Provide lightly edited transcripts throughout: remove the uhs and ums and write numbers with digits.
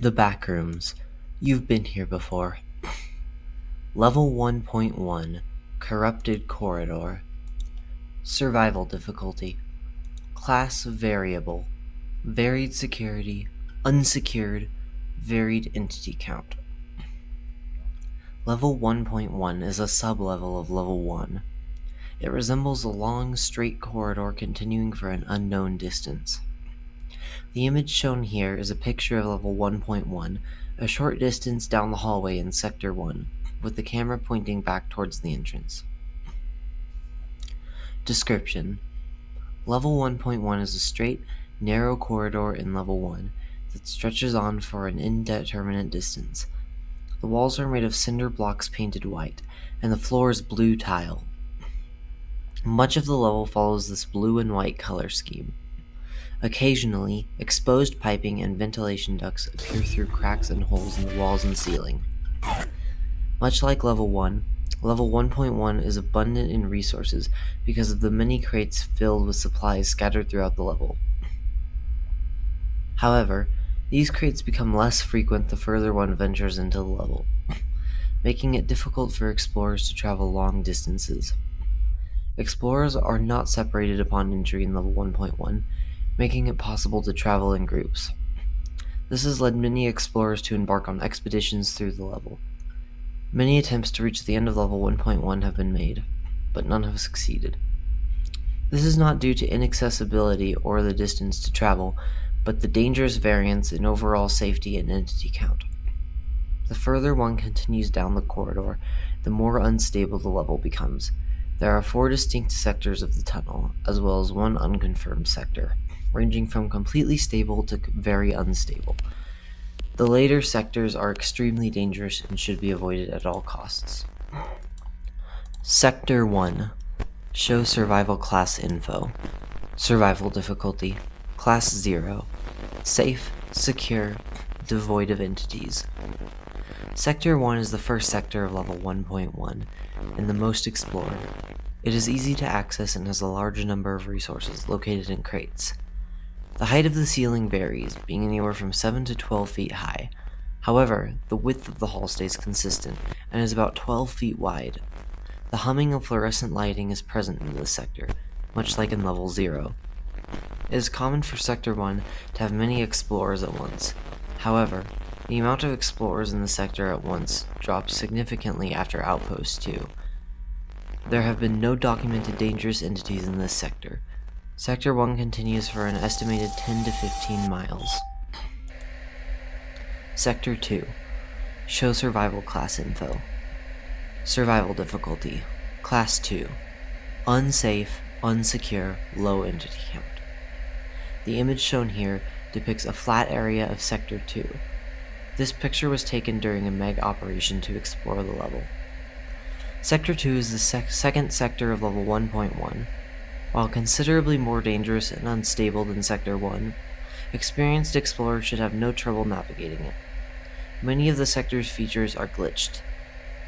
The Backrooms. You've been here before. Level 1.1 Corrupted Corridor. Survival difficulty. Class variable. Varied security. Unsecured. Varied entity count. Level 1.1 is a sublevel of Level 1. It resembles a long, straight corridor continuing for an unknown distance. The image shown here is a picture of Level 1.1, a short distance down the hallway in Sector 1, with the camera pointing back towards the entrance. Description: Level 1.1 is a straight, narrow corridor in Level 1 that stretches on for an indeterminate distance. The walls are made of cinder blocks painted white, and the floor is blue tile. Much of the level follows this blue and white color scheme. Occasionally, exposed piping and ventilation ducts appear through cracks and holes in the walls and ceiling. Much like Level 1, Level 1.1 is abundant in resources because of the many crates filled with supplies scattered throughout the level. However, these crates become less frequent the further one ventures into the level, making it difficult for explorers to travel long distances. Explorers are not separated upon entry in Level 1.1, making it possible to travel in groups. This has led many explorers to embark on expeditions through the level. Many attempts to reach the end of Level 1.1 have been made, but none have succeeded. This is not due to inaccessibility or the distance to travel, but the dangerous variance in overall safety and entity count. The further one continues down the corridor, the more unstable the level becomes. There are 4 distinct sectors of the tunnel, as well as 1 unconfirmed sector, ranging from completely stable to very unstable. The later sectors are extremely dangerous and should be avoided at all costs. Sector 1. Show survival class info. Survival difficulty. Class 0. Safe, secure, devoid of entities. Sector 1 is the first sector of Level 1.1, and the most explored. It is easy to access and has a large number of resources located in crates. The height of the ceiling varies, being anywhere from 7 to 12 feet high. However, the width of the hall stays consistent and is about 12 feet wide. The humming of fluorescent lighting is present in this sector, much like in Level 0. It is common for Sector 1 to have many explorers at once. However, the amount of explorers in the sector at once drops significantly after Outpost 2. There have been no documented dangerous entities in this sector. Sector 1 continues for an estimated 10 to 15 miles. Sector 2. Show survival class info. Survival difficulty. Class 2. Unsafe, unsecure, low entity count. The image shown here depicts a flat area of Sector 2. This picture was taken during a MEG operation to explore the level. Sector 2 is the second sector of Level 1.1. While considerably more dangerous and unstable than Sector 1, experienced explorers should have no trouble navigating it. Many of the sector's features are glitched.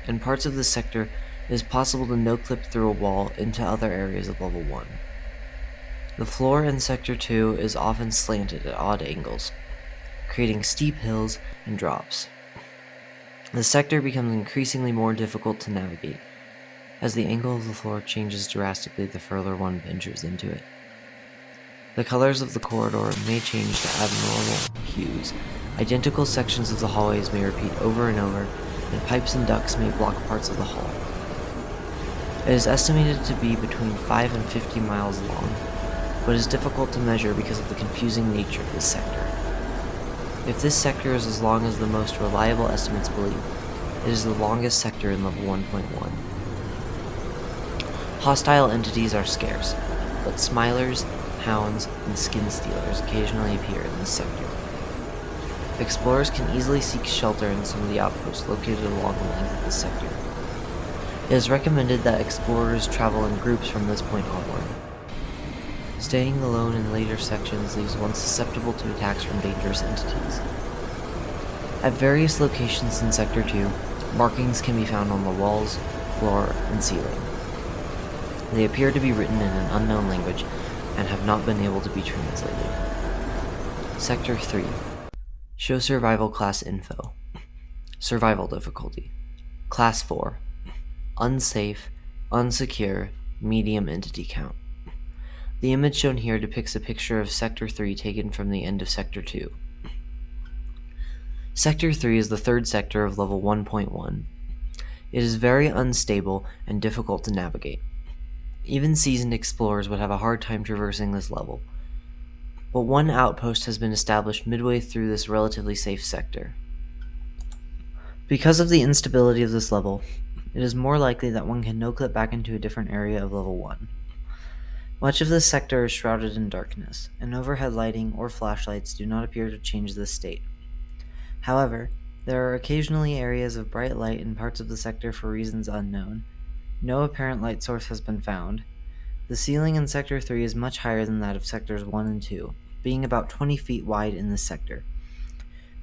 In parts of the sector, it is possible to no-clip through a wall into other areas of Level 1. The floor in Sector 2 is often slanted at odd angles, creating steep hills and drops. The sector becomes increasingly more difficult to navigate, as the angle of the floor changes drastically the further one ventures into it. The colors of the corridor may change to abnormal hues. Identical sections of the hallways may repeat over and over, and pipes and ducts may block parts of the hall. It is estimated to be between 5 and 50 miles long, but is difficult to measure because of the confusing nature of this sector. If this sector is as long as the most reliable estimates believe, it is the longest sector in Level 1.1. Hostile entities are scarce, but smilers, hounds, and skin stealers occasionally appear in this sector. Explorers can easily seek shelter in some of the outposts located along the length of this sector. It is recommended that explorers travel in groups from this point onward. Staying alone in later sections leaves one susceptible to attacks from dangerous entities. At various locations in Sector 2, markings can be found on the walls, floor, and ceiling. They appear to be written in an unknown language and have not been able to be translated. Sector 3. Show survival class info. Survival difficulty. Class 4. Unsafe, unsecure, medium entity count. The image shown here depicts a picture of Sector 3 taken from the end of Sector 2. Sector 3 is the third sector of level 1.1. It is very unstable and difficult to navigate. Even seasoned explorers would have a hard time traversing this level. But one outpost has been established midway through this relatively safe sector. Because of the instability of this level, it is more likely that one can no-clip back into a different area of level 1. Much of this sector is shrouded in darkness, and overhead lighting or flashlights do not appear to change this state. However, there are occasionally areas of bright light in parts of the sector for reasons unknown. No apparent light source has been found. The ceiling in Sector 3 is much higher than that of Sectors 1 and 2, being about 20 feet wide in this sector.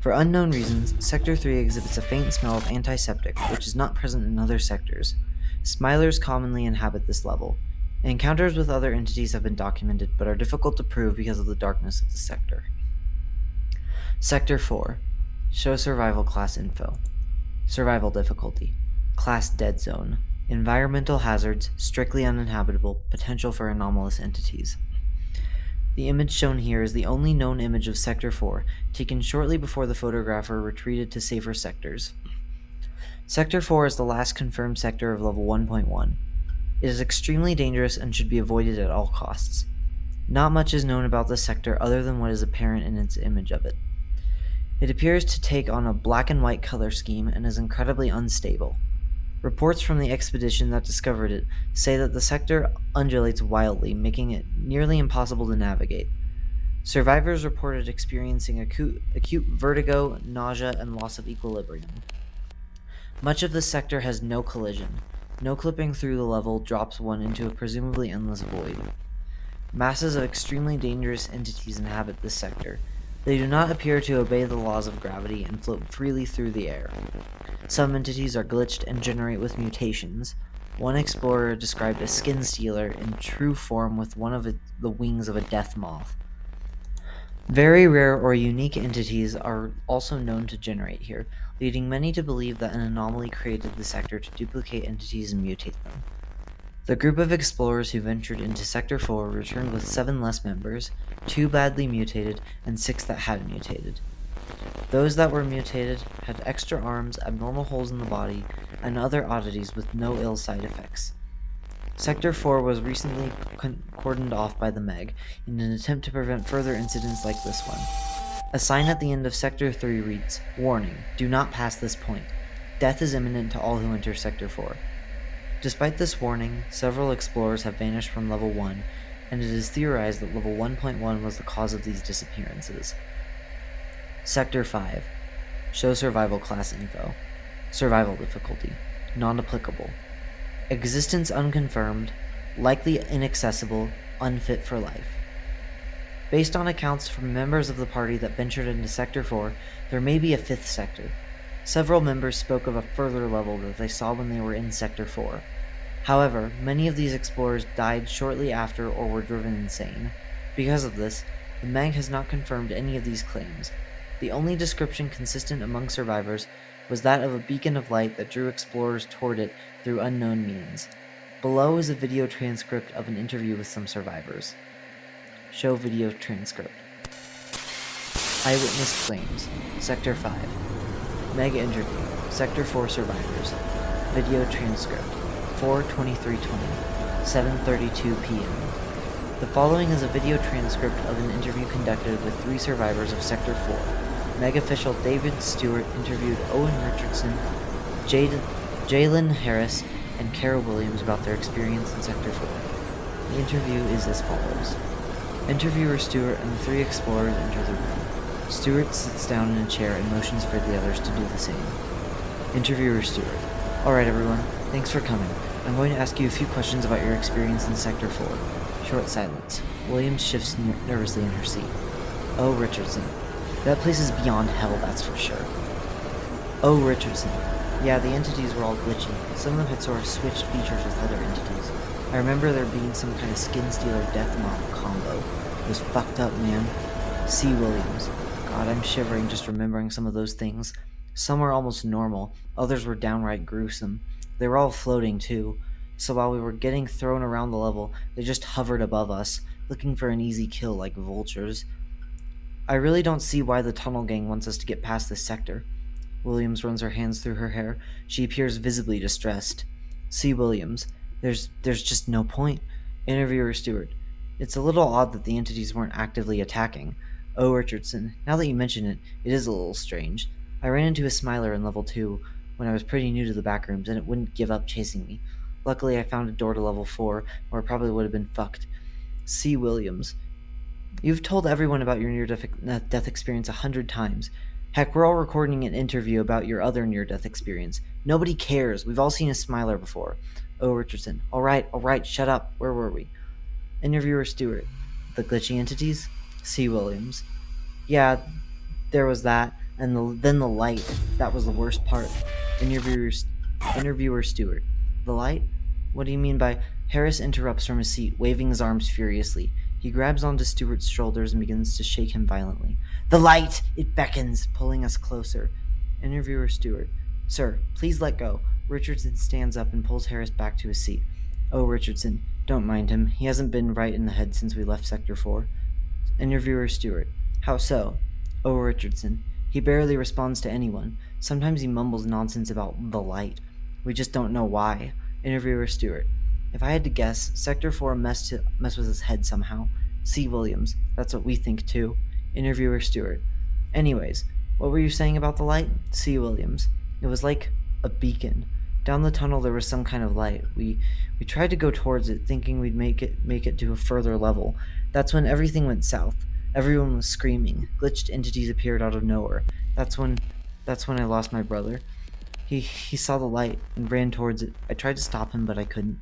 For unknown reasons, Sector 3 exhibits a faint smell of antiseptic, which is not present in other sectors. Smilers commonly inhabit this level. Encounters with other entities have been documented, but are difficult to prove because of the darkness of the sector. Sector 4. Show survival class info. Survival difficulty. Class Dead Zone. Environmental hazards, strictly uninhabitable, potential for anomalous entities. The image shown here is the only known image of Sector 4, taken shortly before the photographer retreated to safer sectors. Sector 4 is the last confirmed sector of level 1.1. It is extremely dangerous and should be avoided at all costs. Not much is known about this sector other than what is apparent in its image of it. It appears to take on a black and white color scheme and is incredibly unstable. Reports from the expedition that discovered it say that the sector undulates wildly, making it nearly impossible to navigate. Survivors reported experiencing acute vertigo, nausea, and loss of equilibrium. Much of this sector has no collision. No clipping through the level drops one into a presumably endless void. Masses of extremely dangerous entities inhabit this sector. They do not appear to obey the laws of gravity and float freely through the air. Some entities are glitched and generate with mutations. One explorer described a skin stealer in true form with one of the wings of a death moth. Very rare or unique entities are also known to generate here, leading many to believe that an anomaly created the sector to duplicate entities and mutate them. The group of explorers who ventured into Sector 4 returned with 7 less members, 2 badly mutated, and 6 that hadn't mutated. Those that were mutated had extra arms, abnormal holes in the body, and other oddities with no ill side effects. Sector 4 was recently cordoned off by the Meg in an attempt to prevent further incidents like this one. A sign at the end of Sector 3 reads, "Warning, do not pass this point. Death is imminent to all who enter Sector 4. Despite this warning, several explorers have vanished from Level 1, and it is theorized that Level 1.1 was the cause of these disappearances. Sector 5. Show survival class info. Survival difficulty. Non-applicable. Existence unconfirmed, likely inaccessible, unfit for life. Based on accounts from members of the party that ventured into Sector 4, there may be a 5th sector. Several members spoke of a further level that they saw when they were in Sector 4. However, many of these explorers died shortly after or were driven insane. Because of this, the Meg has not confirmed any of these claims. The only description consistent among survivors was that of a beacon of light that drew explorers toward it through unknown means. Below is a video transcript of an interview with some survivors. Show video transcript. Eyewitness claims. Sector 5. Meg interview. Sector 4 survivors. Video transcript. 4/23/20. 7:32 p.m. The following is a video transcript of an interview conducted with 3 survivors of Sector 4. Meg official David Stewart interviewed Owen Richardson, Jalen Harris, and Kara Williams about their experience in Sector 4. The interview is as follows. Interviewer Stewart and the 3 explorers enter the room. Stewart sits down in a chair and motions for the others to do the same. Interviewer Stewart. Alright everyone, thanks for coming. I'm going to ask you a few questions about your experience in Sector 4. Short silence. Williams shifts nervously in her seat. Oh, Richardson. That place is beyond hell, that's for sure. Oh, Richardson. Yeah, the entities were all glitchy. Some of them had sort of switched features with other entities. I remember there being some kind of skin stealer death moth combo. It was fucked up, man. C. Williams. God, I'm shivering just remembering some of those things. Some were almost normal, others were downright gruesome. They were all floating, too. So while we were getting thrown around the level, they just hovered above us, looking for an easy kill like vultures. I really don't see why the tunnel gang wants us to get past this sector. Williams runs her hands through her hair. She appears visibly distressed. C. Williams. There's just no point. Interviewer Stewart. It's a little odd that the entities weren't actively attacking. O. Richardson. Now that you mention it, it is a little strange. I ran into a smiler in level 2 when I was pretty new to the Backrooms, and it wouldn't give up chasing me. Luckily, I found a door to level 4, or it probably would have been fucked. C. Williams. You've told everyone about your near-death experience 100 times. Heck, we're all recording an interview about your other near-death experience. Nobody cares. We've all seen a smiler before. O. Richardson. All right, shut up. Where were we? Interviewer Stewart. The glitchy entities? C. Williams. Yeah, there was that, and then the light. That was the worst part. Interviewer Stewart. The light? What do you mean by... Harris interrupts from his seat, waving his arms furiously. He grabs onto Stewart's shoulders and begins to shake him violently. The light! It beckons, pulling us closer. Interviewer Stewart. Sir, please let go. Richardson stands up and pulls Harris back to his seat. Oh, Richardson, don't mind him. He hasn't been right in the head since we left Sector 4. Interviewer Stewart. How so? Oh, Richardson. He barely responds to anyone. Sometimes he mumbles nonsense about the light. We just don't know why. Interviewer Stewart. If I had to guess, Sector 4 messed with his head somehow. C. Williams. That's what we think too. Interviewer Stewart. Anyways, what were you saying about the light? C. Williams. It was like a beacon. Down the tunnel there was some kind of light. We tried to go towards it, thinking we'd make it to a further level. That's when everything went south. Everyone was screaming. Glitched entities appeared out of nowhere. That's when I lost my brother. He saw the light and ran towards it. I tried to stop him, but I couldn't.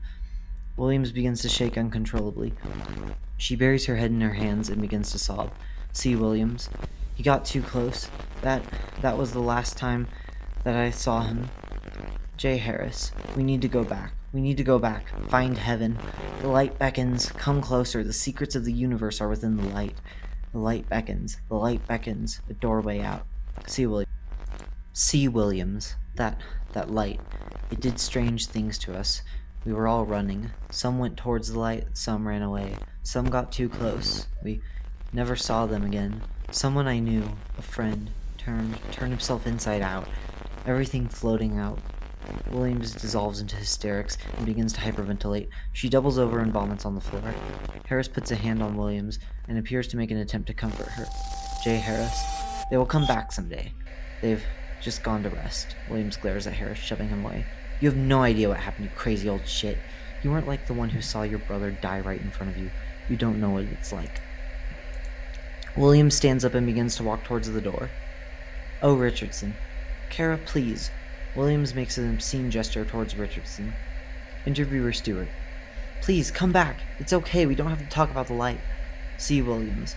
Williams begins to shake uncontrollably. She buries her head in her hands and begins to sob. C. Williams. He got too close. That was the last time that I saw him. J. Harris. We need to go back. We need to go back. Find heaven. The light beckons. Come closer. The secrets of the universe are within the light. The light beckons. The light beckons. A doorway out. C. Williams. C. Williams. That light. It did strange things to us. We were all running. Some went towards the light, some ran away. Some got too close. We never saw them again. Someone I knew, a friend, turned himself inside out. Everything floating out. Williams dissolves into hysterics and begins to hyperventilate. She doubles over and vomits on the floor. Harris puts a hand on Williams and appears to make an attempt to comfort her. J. Harris. They will come back someday. They've just gone to rest. Williams glares at Harris, shoving him away. You have no idea what happened, you crazy old shit. You weren't like the one who saw your brother die right in front of you. You don't know what it's like. Williams stands up and begins to walk towards the door. Oh, Richardson. Kara, please. Williams makes an obscene gesture towards Richardson. Interviewer Stewart. Please, come back. It's okay, we don't have to talk about the light. C. Williams.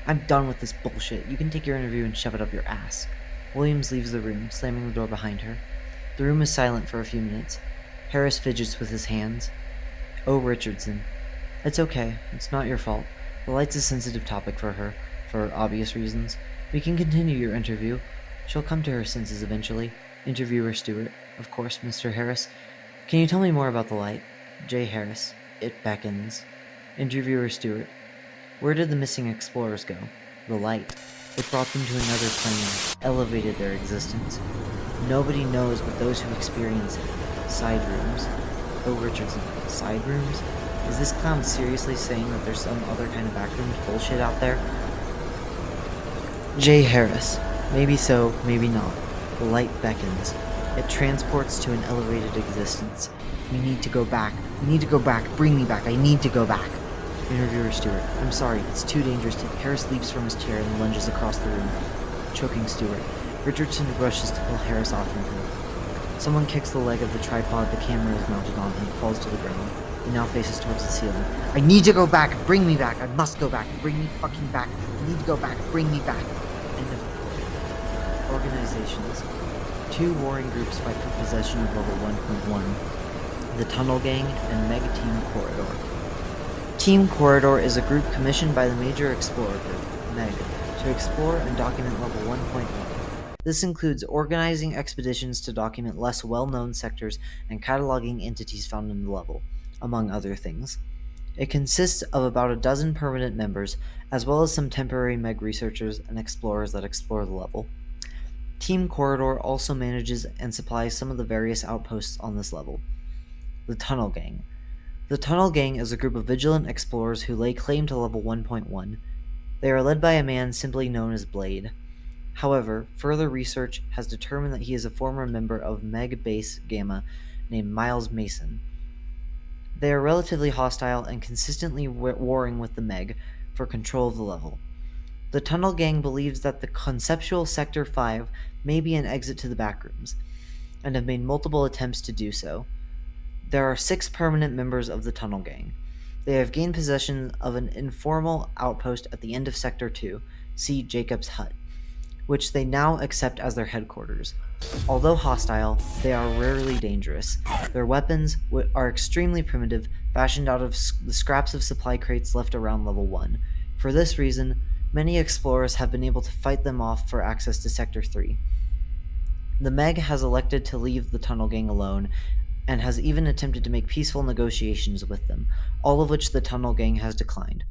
I'm done with this bullshit. You can take your interview and shove it up your ass. Williams leaves the room, slamming the door behind her. The room is silent for a few minutes. Harris fidgets with his hands. Oh, Richardson. It's okay. It's not your fault. The light's a sensitive topic for her, for obvious reasons. We can continue your interview. She'll come to her senses eventually. Interviewer Stewart. Of course, Mr. Harris. Can you tell me more about the light? J. Harris. It beckons. Interviewer Stewart. Where did the missing explorers go? The light. It brought them to another plane, elevated their existence. Nobody knows but those who experience it. Side rooms. Oh, Richardson. Side rooms? Is this clown seriously saying that there's some other kind of backrooms bullshit out there? J. Harris. Maybe so, maybe not. The light beckons. It transports to an elevated existence. We need to go back. We need to go back. Bring me back. I need to go back. Interviewer Stewart. I'm sorry, it's too dangerous. Harris leaps from his chair and lunges across the room, choking Stewart. Richardson rushes to pull Harris off from him. Someone kicks the leg of the tripod the camera is mounted on and it falls to the ground. It now faces towards the ceiling. I need to go back! Bring me back! I must go back! Bring me fucking back! I need to go back! Bring me back! End of recording. Organizations. 2 warring groups fight for possession of level 1.1. The Tunnel Gang and Mega Team Coridor. Team Coridor is a group commissioned by the Major Explorer Group, MEG, to explore and document level 1.1. This includes organizing expeditions to document less well-known sectors and cataloging entities found in the level, among other things. It consists of about a dozen permanent members, as well as some temporary Meg researchers and explorers that explore the level. Team Coridor also manages and supplies some of the various outposts on this level. The Tunnel Gang. The Tunnel Gang is a group of vigilant explorers who lay claim to level 1.1. They are led by a man simply known as Blade. However, further research has determined that he is a former member of Meg Base Gamma named Miles Mason. They are relatively hostile and consistently warring with the Meg for control of the level. The Tunnel Gang believes that the conceptual Sector 5 may be an exit to the Backrooms, and have made multiple attempts to do so. There are 6 permanent members of the Tunnel Gang. They have gained possession of an informal outpost at the end of Sector 2, see Jacob's Hut, which they now accept as their headquarters. Although hostile, they are rarely dangerous. Their weapons are extremely primitive, fashioned out of the scraps of supply crates left around level 1. For this reason, many explorers have been able to fight them off for access to Sector 3. The Meg has elected to leave the Tunnel Gang alone, and has even attempted to make peaceful negotiations with them, all of which the Tunnel Gang has declined.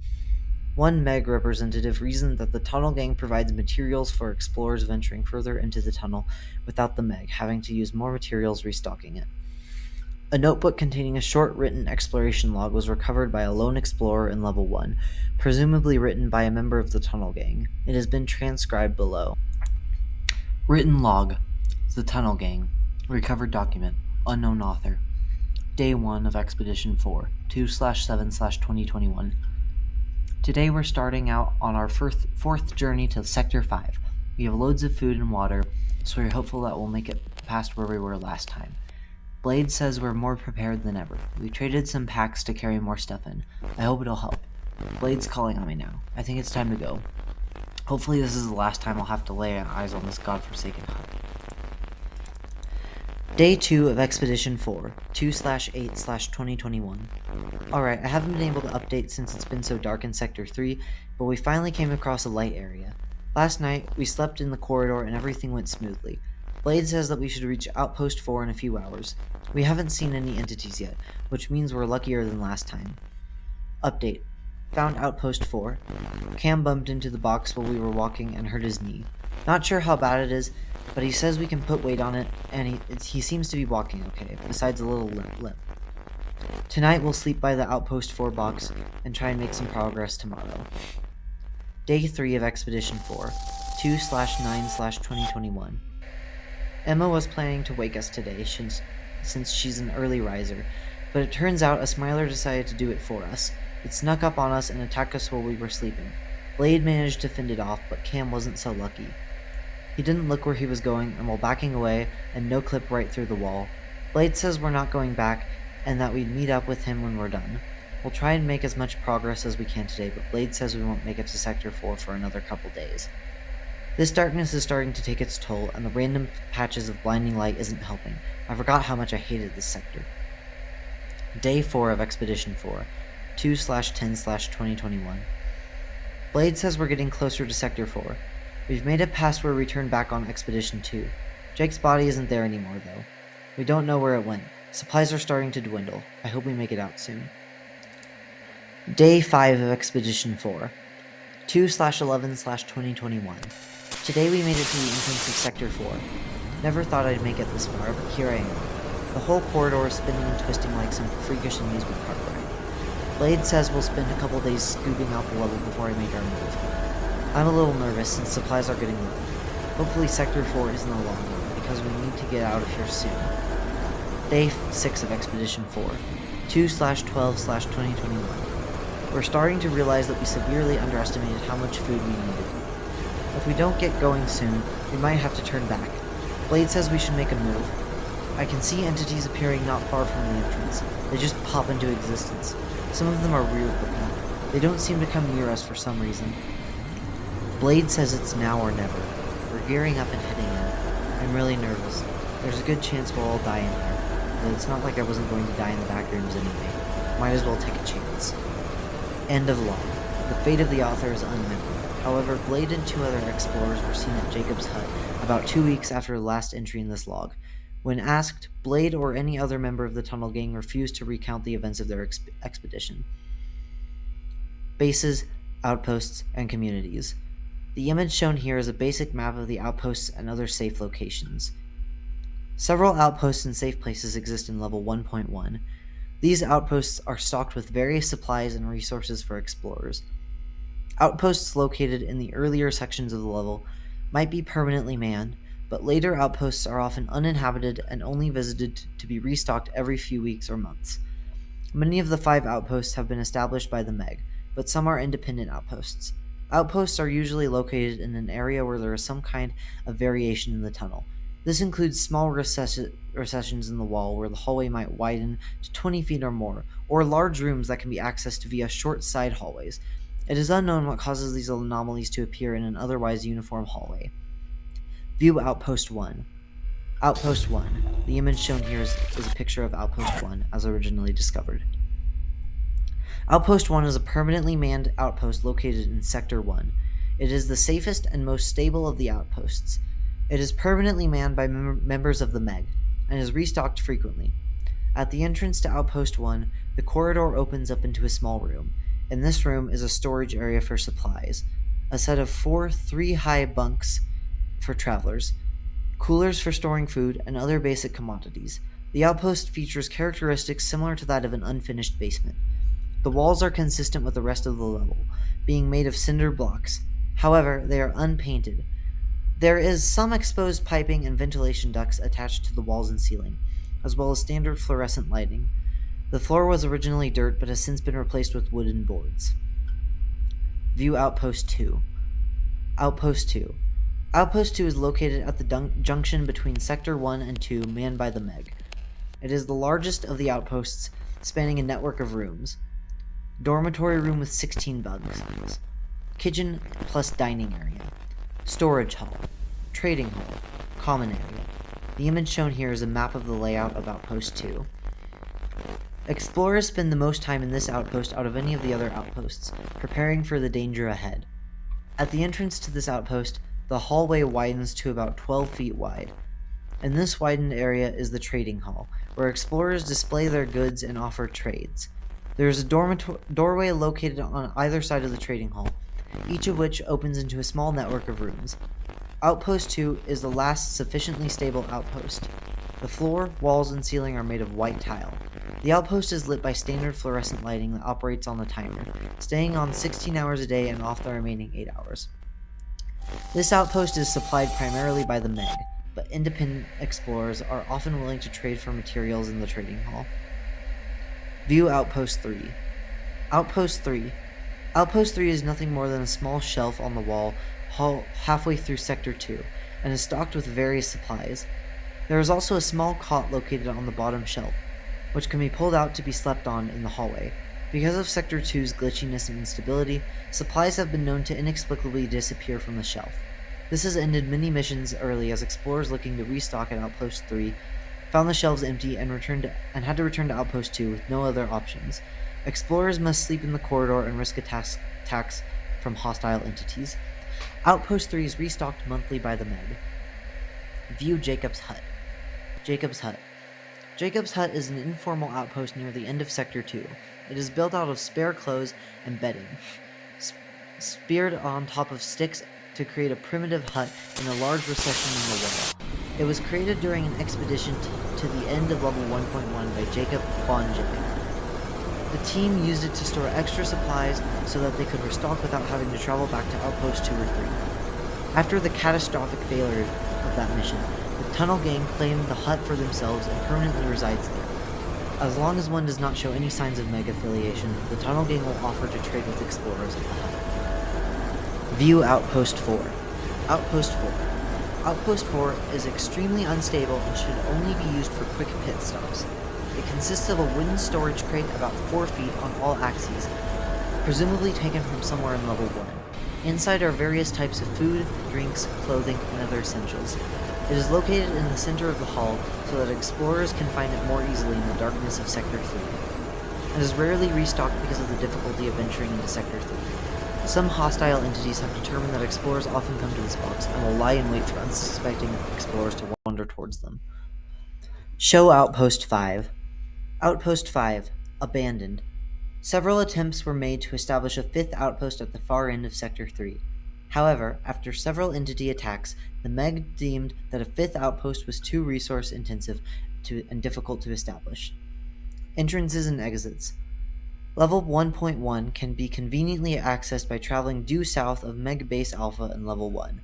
One Meg representative reasoned that the Tunnel Gang provides materials for explorers venturing further into the tunnel without the Meg having to use more materials restocking it. A notebook containing a short written exploration log was recovered by a lone explorer in level 1, presumably written by a member of the Tunnel Gang. It has been transcribed below. Written log. The Tunnel Gang. Recovered document. Unknown author. Day 1 of Expedition 4, 2/7/2021. Today we're starting out on our fourth journey to Sector 5. We have loads of food and water, so we're hopeful that we'll make it past where we were last time. Blade says we're more prepared than ever. We traded some packs to carry more stuff in. I hope it'll help. Blade's calling on me now. I think it's time to go. Hopefully this is the last time I'll have to lay eyes on this godforsaken hut. Day 2 of Expedition 4, 2/8/2021. Alright, I haven't been able to update since it's been so dark in Sector 3, but we finally came across a light area. Last night, we slept in the corridor and everything went smoothly. Blade says that we should reach Outpost 4 in a few hours. We haven't seen any entities yet, which means we're luckier than last time. Update. Found Outpost 4. Cam bumped into the box while we were walking and hurt his knee. Not sure how bad it is, but he says we can put weight on it, and he seems to be walking okay, besides a little limp. Tonight we'll sleep by the Outpost 4 box and try and make some progress tomorrow. Day 3 of Expedition 4, 2/9/2021. Emma was planning to wake us today since she's an early riser, but it turns out a Smiler decided to do it for us. It snuck up on us and attacked us while we were sleeping. Blade managed to fend it off, but Cam wasn't so lucky. He didn't look where he was going, and while backing away, and no-clip right through the wall. Blade says we're not going back, and that we'd meet up with him when we're done. We'll try and make as much progress as we can today, but Blade says we won't make it to Sector 4 for another couple days. This darkness is starting to take its toll, and the random patches of blinding light isn't helping. I forgot how much I hated this sector. Day 4 of Expedition 4, 2/10/2021. Blade says we're getting closer to Sector 4. We've made it past where we turned back on Expedition 2. Jake's body isn't there anymore, though. We don't know where it went. Supplies are starting to dwindle. I hope we make it out soon. Day 5 of Expedition 4, 2/11/2021. Today we made it to the entrance of Sector 4. Never thought I'd make it this far, but here I am. The whole corridor is spinning and twisting like some freakish amusement park ride. Blade says we'll spend a couple days scooping out the level before I make our move. I'm a little nervous since supplies are getting low. Hopefully Sector 4 isn't a long one, because we need to get out of here soon. Day 6 of Expedition 4, 2/12/2021. We're starting to realize that we severely underestimated how much food we needed. If we don't get going soon, we might have to turn back. Blade says we should make a move. I can see entities appearing not far from the entrance. They just pop into existence. Some of them are weird looking. They don't seem to come near us for some reason. Blade says it's now or never. We're gearing up and heading in. I'm really nervous. There's a good chance we'll all die in there, but it's not like I wasn't going to die in the back rooms anyway. Might as well take a chance. End of log. The fate of the author is unknown. However, Blade and 2 other explorers were seen at Jacob's hut about 2 weeks after the last entry in this log. When asked, Blade or any other member of the tunnel gang refused to recount the events of their expedition. Bases, outposts, and communities. The image shown here is a basic map of the outposts and other safe locations. Several outposts and safe places exist in level 1.1. These outposts are stocked with various supplies and resources for explorers. Outposts located in the earlier sections of the level might be permanently manned, but later outposts are often uninhabited and only visited to be restocked every few weeks or months. Many of the 5 outposts have been established by the Meg, but some are independent outposts. Outposts are usually located in an area where there is some kind of variation in the tunnel. This includes small recessions in the wall where the hallway might widen to 20 feet or more, or large rooms that can be accessed via short side hallways. It is unknown what causes these anomalies to appear in an otherwise uniform hallway. View Outpost 1. Outpost 1. The image shown here is a picture of Outpost 1 as originally discovered. Outpost 1 is a permanently manned outpost located in Sector 1. It is the safest and most stable of the outposts. It is permanently manned by members of the Meg, and is restocked frequently. At the entrance to Outpost 1, the corridor opens up into a small room. In this room is a storage area for supplies, a set of 4 3-high bunks for travelers, coolers for storing food, and other basic commodities. The outpost features characteristics similar to that of an unfinished basement. The walls are consistent with the rest of the level, being made of cinder blocks. However, they are unpainted. There is some exposed piping and ventilation ducts attached to the walls and ceiling, as well as standard fluorescent lighting. The floor was originally dirt but has since been replaced with wooden boards. View Outpost 2. Outpost 2. Outpost 2 is located at the junction between Sector 1 and 2 manned by the Meg. It is the largest of the outposts, spanning a network of rooms. Dormitory room with 16 bunks. Kitchen plus dining area. Storage hall. Trading hall. Common area. The image shown here is a map of the layout of Outpost 2. Explorers spend the most time in this outpost out of any of the other outposts, preparing for the danger ahead. At the entrance to this outpost, the hallway widens to about 12 feet wide. In this widened area is the trading hall, where explorers display their goods and offer trades. There is a doorway located on either side of the trading hall, each of which opens into a small network of rooms. Outpost 2 is the last sufficiently stable outpost. The floor, walls, and ceiling are made of white tile. The outpost is lit by standard fluorescent lighting that operates on the timer, staying on 16 hours a day and off the remaining 8 hours. This outpost is supplied primarily by the Meg, but independent explorers are often willing to trade for materials in the trading hall. View Outpost 3. Outpost 3. Outpost 3 is nothing more than a small shelf on the wall halfway through Sector 2, and is stocked with various supplies. There is also a small cot located on the bottom shelf, which can be pulled out to be slept on in the hallway. Because of Sector 2's glitchiness and instability, supplies have been known to inexplicably disappear from the shelf. This has ended many missions early as explorers looking to restock at Outpost 3 found the shelves empty and had to return to Outpost 2 with no other options. Explorers must sleep in the corridor and risk attacks from hostile entities. Outpost 3 is restocked monthly by the Meg. View Jacob's hut. Jacob's hut. Jacob's hut is an informal outpost near the end of Sector 2. It is built out of spare clothes and bedding, speared on top of sticks to create a primitive hut in a large recession in the wall. It was created during an expedition to the end of level 1.1 by Jacob von Jacob. The team used it to store extra supplies so that they could restock without having to travel back to Outpost 2 or 3. After the catastrophic failure of that mission, the Tunnel Gang claimed the hut for themselves and permanently resides there. As long as one does not show any signs of Meg affiliation, the Tunnel Gang will offer to trade with explorers at the hut. View Outpost 4. Outpost 4. Outpost 4 is extremely unstable and should only be used for quick pit stops. It consists of a wooden storage crate about 4 feet on all axes, presumably taken from somewhere in level 1. Inside are various types of food, drinks, clothing, and other essentials. It is located in the center of the hall so that explorers can find it more easily in the darkness of Sector 3. It is rarely restocked because of the difficulty of venturing into Sector 3. Some hostile entities have determined that explorers often come to this box and will lie in wait for unsuspecting explorers to wander towards them. Show Outpost 5. Outpost 5. Abandoned. Several attempts were made to establish a fifth outpost at the far end of Sector 3. However, after several entity attacks, the MEG deemed that a fifth outpost was too resource-intensive and difficult to establish. Entrances and exits. Level 1.1 can be conveniently accessed by traveling due south of MEG Base Alpha and Level 1.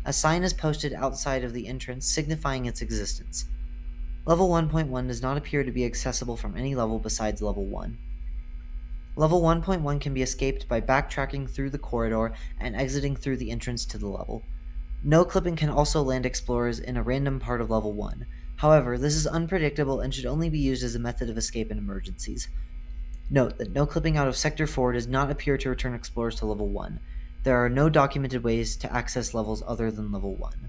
A sign is posted outside of the entrance signifying its existence. Level 1.1 does not appear to be accessible from any level besides Level 1. Level 1.1 can be escaped by backtracking through the corridor and exiting through the entrance to the level. No clipping can also land explorers in a random part of Level 1. However, this is unpredictable and should only be used as a method of escape in emergencies. Note that no clipping out of Sector 4 does not appear to return explorers to Level 1. There are no documented ways to access levels other than Level 1.